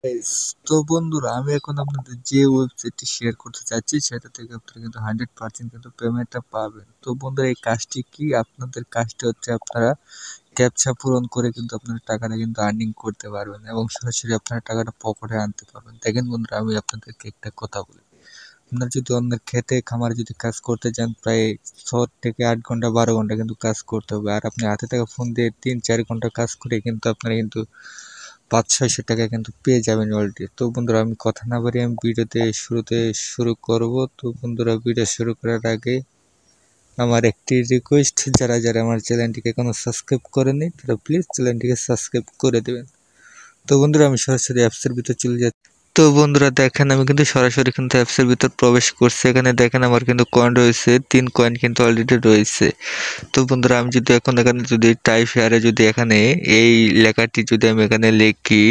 Guys, তো বন্ধুরা আমি এখন আপনাদের যে ওয়েবসাইটটি শেয়ার করতে চাচ্ছি সেটা থেকে আপনারা কিন্তু 100% কিন্তু পেমেন্টটা পাবেন। তো বন্ধুরা এই কাজটি কি, আপনাদের কাজটি হচ্ছে আপনারা ক্যাপচা পূরণ করে কিন্তু আপনারা টাকাটা কিন্তু আর্নিং করতে পারবেন এবং সরাসরি আপনারা টাকাটা পকেটে আনতে পারবেন। দেখেন বন্ধুরা, আমি আপনাদেরকে একটা কথা বলি, আপনারা যদি অন্যের খেতে খামারে যদি কাজ করতে চান প্রায় 6 থেকে 8 ঘন্টা 12 ঘন্টা কিন্তু কাজ করতে হবে, আর আপনি হাতে থাকা ফোন দিয়ে 3-4 ঘন্টা কাজ করে কিন্তু আপনারা কিন্তু 500-600 টাকা কিন্তু পেয়ে যাবেন অলরেডি। তো বন্ধুরা আমি কথা না বাড়িয়ে আমি ভিডিওতে শুরুতে শুরু করব। তো বন্ধুরা ভিডিও শুরু করার আগে আমার একটি রিকোয়েস্ট, যারা যারা আমার চ্যানেলটিকে এখনো সাবস্ক্রাইব করেনি তারা প্লিজ চ্যানেলটিকে সাবস্ক্রাইব করে দেবেন। তো বন্ধুরা আমি সরাসরি অ্যাপসের ভিতর চলে যাচ্ছি। তো বন্ধুরা দেখেন আমি কিন্তু সরাসরি কিন্তু অ্যাপসের ভিতর প্রবেশ করছি। এখানে দেখেন আমার কিন্তু কয়েন রয়েছে, 3 কয়েন কিন্তু অলরেডি রয়েছে। তো বন্ধুরা আমি যদি এখন এখানে যদি টাইপ শেয়ারে যদি এখানে এই লেখাটি যদি আমি এখানে লিখি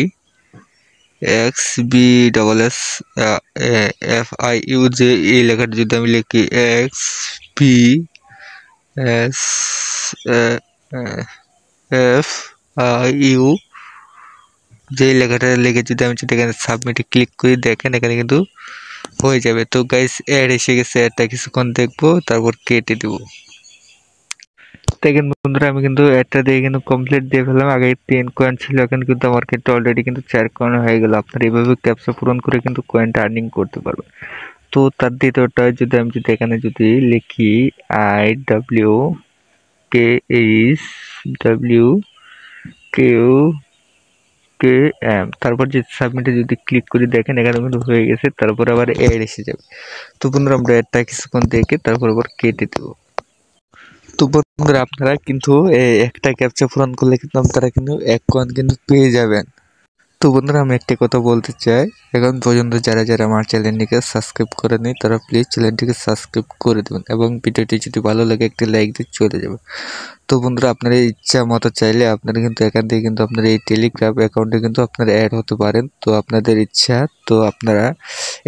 XBSSFIUJ, এই লেখাটা যদি আমি লিখি XBSFIU, যে লেখাটা লিখে যদি আমি যদি এখানে সাবমিটে ক্লিক করি, দেখেন এখানে কিন্তু হয়ে যাবে। তো গাইস অ্যাড এসে গেছে, অ্যাডটা কিছুক্ষণ দেখবো তারপর কেটে দেবো। দেখেন বন্ধুরা আমি কিন্তু একটা দিয়ে কিন্তু কমপ্লিট দিয়ে ফেললাম। আগে 3 কয়েন ছিল, এখন কিন্তু আমার কিন্তু অলরেডি কিন্তু 4 কয়েন হয়ে গেল। আপনারা এইভাবে ক্যাপচা পূরণ করে কিন্তু কয়েনটা আর্নিং করতে পারবেন। তো তার দ্বিতীয়টা যদি আমি যদি এখানে যদি লিখি IWKHWKM, তারপর যে সাবমিটে যদি ক্লিক করি, দেখেন এখানে কিন্তু হয়ে গেছে। তারপর আবার অ্যাড এসে যাবে। তো বন্ধুরা আমরা অ্যাডটা কিছুক্ষণ দেখে তারপর আবার কেটে দেবো। তো বন্ধুরা আপনারা কিন্তু একটা ক্যাপচা পূরণ করলে কিন্তু আপনারা কিন্তু 1 কয়েন কিন্তু পেয়ে যাবেন। তো বন্ধুরা আমি একটা কথা বলতে চাই, এখন পর্যন্ত যারা যারা আমার চ্যানেলটিকে সাবস্ক্রাইব করেনি তারা প্লিজ চ্যানেলটিকে সাবস্ক্রাইব করে দেবেন এবং ভিডিওটি যদি ভালো লাগে একটি লাইক দিয়ে চলে যাবে। তো বন্ধুরা আপনারা ইচ্ছা মতো চাইলে আপনারা কিন্তু এখান থেকে কিন্তু আপনারা এই টেলিগ্রাম অ্যাকাউন্টে কিন্তু আপনারা অ্যাড হতে পারেন। তো আপনাদের ইচ্ছা, তো আপনারা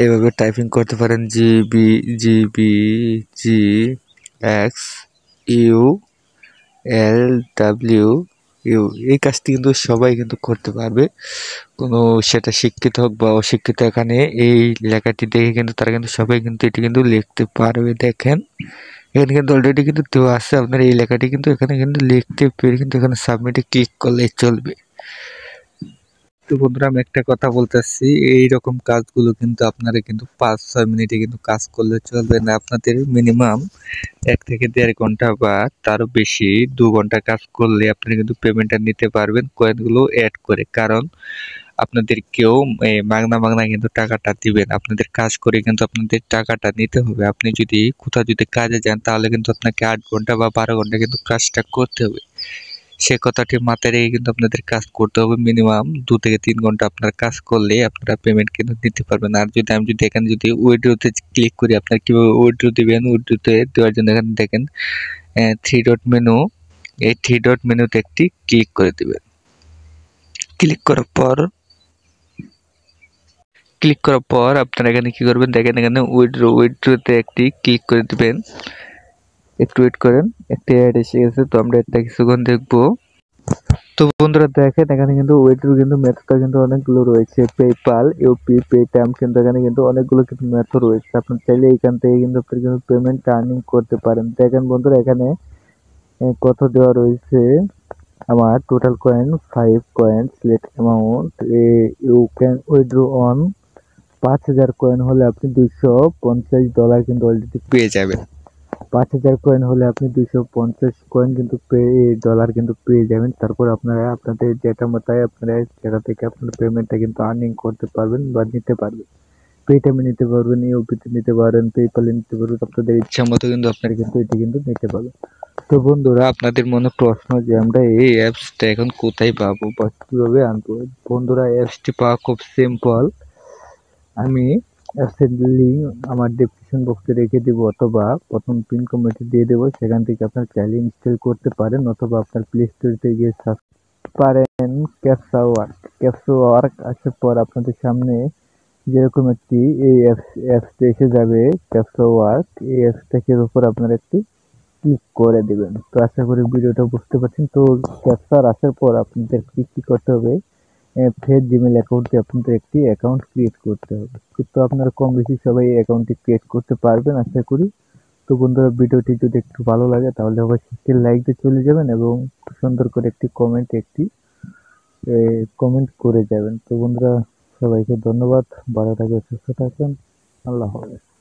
এভাবে টাইপিং করতে পারেন GBGXULW, এই কাজটি কিন্তু সবাই কিন্তু করতে পারবে, কোনো সেটা শিক্ষিত হোক বা অশিক্ষিত। এখানে এই লেখাটি দেখে কিন্তু তারা কিন্তু সবাই কিন্তু এটি কিন্তু লিখতে পারবে। দেখেন এখানে কিন্তু অলরেডি কিন্তু দেওয়া আছে, আপনার এই লেখাটি কিন্তু এখানে কিন্তু লিখতে পেরে কিন্তু এখানে সাবমিটে ক্লিক করলে চলবে। তো বন্ধুরা আমি একটা কথা বলতেছি, এইরকম কাজগুলো কিন্তু আপনারা কিন্তু 5-6 মিনিটে কিন্তু কাজ করলে চলবে না, আপনাদের মিনিমাম 1 থেকে 1.5 ঘন্টা বা তারও বেশি 2 ঘন্টা কাজ করলে আপনারা কিন্তু পেমেন্টটা নিতে পারবেন কয়েনগুলো অ্যাড করে। কারণ আপনাদের কেউ মাগনা মাগনা কিন্তু টাকাটা দিবেন, আপনাদের কাজ করে কিন্তু আপনাদের টাকাটা নিতে হবে। আপনি যদি কোথাও যদি কাজে যান তাহলে কিন্তু আপনাকে 8 ঘন্টা বা 12 ঘন্টা কিন্তু কাজটা করতে হবে। সে কথাটি মাথায় রেখে কিন্তু আপনাদের কাজ করতে হবে। মিনিমাম 2 থেকে 3 ঘন্টা আপনার কাজ করলে আপনারা পেমেন্ট কিন্তু নিতে পারবেন। আর যদি আমি যদি এখানে যদি উইথড্রোতে ক্লিক করি, আপনারা কিভাবে উইথড্রো দিবেন, উইথড্রোতে দেওয়ার জন্য এখানে দেখেন 3 ডট মেনু, এই 3 ডট মেনুতে একটি ক্লিক করে দিবেন। ক্লিক করার পর আপনারা এখানে কি করবেন, দেখেন এখানে উইথড্রোতে একটি ক্লিক করে দিবেন। একটু ওয়েট করেন, একটা অ্যাড এসে গেছে, তো আমরা এটা কিছুক্ষণ দেখবো। তো বন্ধুরা দেখেন এখানে কিন্তু উইথড্রো কিন্তু মেথডটা কিন্তু অনেকগুলো রয়েছে, পেপ্যাল, ইউপি, পেটিএম, কিন্তু এখানে কিন্তু অনেকগুলো কিন্তু মেথড রয়েছে। আপনি চাইলে এখান থেকে কিন্তু আপনি কিন্তু পেমেন্ট আর্নিং করতে পারেন। দেখেন বন্ধুরা এখানে কত দেওয়া রয়েছে, আমার total coin 5 coin, select amount, you can withdraw on 5,000 coin হলে আপনি $250 কিন্তু অলরেডি পেয়ে যাবেন। 5,000 কয়েন হলে আপনি 250 কয়েন কিন্তু ডলার কিন্তু পেয়ে যাবেন। তারপর আপনারা আপনাদের যেটা মতায় আপনারা সেটা থেকে আপনার পেমেন্টটা কিন্তু আর্নিং করতে পারবেন বা নিতে পারবেন। পেটিএমে নিতে পারবেন, ইউপিতে নিতে পারেন, পেপ্যালে নিতে পারবেন, আপনাদের ইচ্ছা মতো কিন্তু আপনারা কিন্তু এটি কিন্তু নিতে পারবেন। তো বন্ধুরা আপনাদের মনে প্রশ্ন যে আমরা এই অ্যাপসটা এখন কোথায় পাবো বা কিভাবে আনবো। বন্ধুরা অ্যাপসটি পাওয়া খুব সিম্পল, আমি অ্যাপসের লিঙ্ক আমার ডেসক্রিপশন বক্সে রেখে দেবো অথবা প্রথম পিন কমেন্টে দিয়ে দেবো, সেখান থেকে আপনার চাইলে ইনস্টল করতে পারেন অথবা আপনার প্লে স্টোরে গিয়ে সার্চ পারেন ক্যাপসা ওয়ার্ক। ক্যাপসা ওয়ার্ক আসার পর আপনাদের সামনে যেরকম একটি এই অ্যাপসটা এসে যাবে, ক্যাপসা ওয়ার্ক, এই অ্যাপসটাকে উপর আপনারা একটি ক্লিক করে দিবেন। তো আশা করি ভিডিওটা বুঝতে পারছেন। তো ক্যাপচার আসার পর আপনাদের কি করতে হবে, ফের জিমেল অ্যাকাউন্টে আপনাদের একটি অ্যাকাউন্ট ক্রিয়েট করতে হবে। তো আপনারা কম বেশি সবাই এই অ্যাকাউন্টটি ক্রিয়েট করতে পারবেন আশা করি। তো বন্ধুরা, ভিডিওটি যদি একটু ভালো লাগে তাহলে অবশ্যই একটি লাইক দিয়ে চলে যাবেন এবং সুন্দর করে একটি কমেন্ট করে যাবেন। তো বন্ধুরা, সবাইকে ধন্যবাদ। ভালো থাকবেন, সুস্থ থাকবেন। আল্লাহ হাফেজ।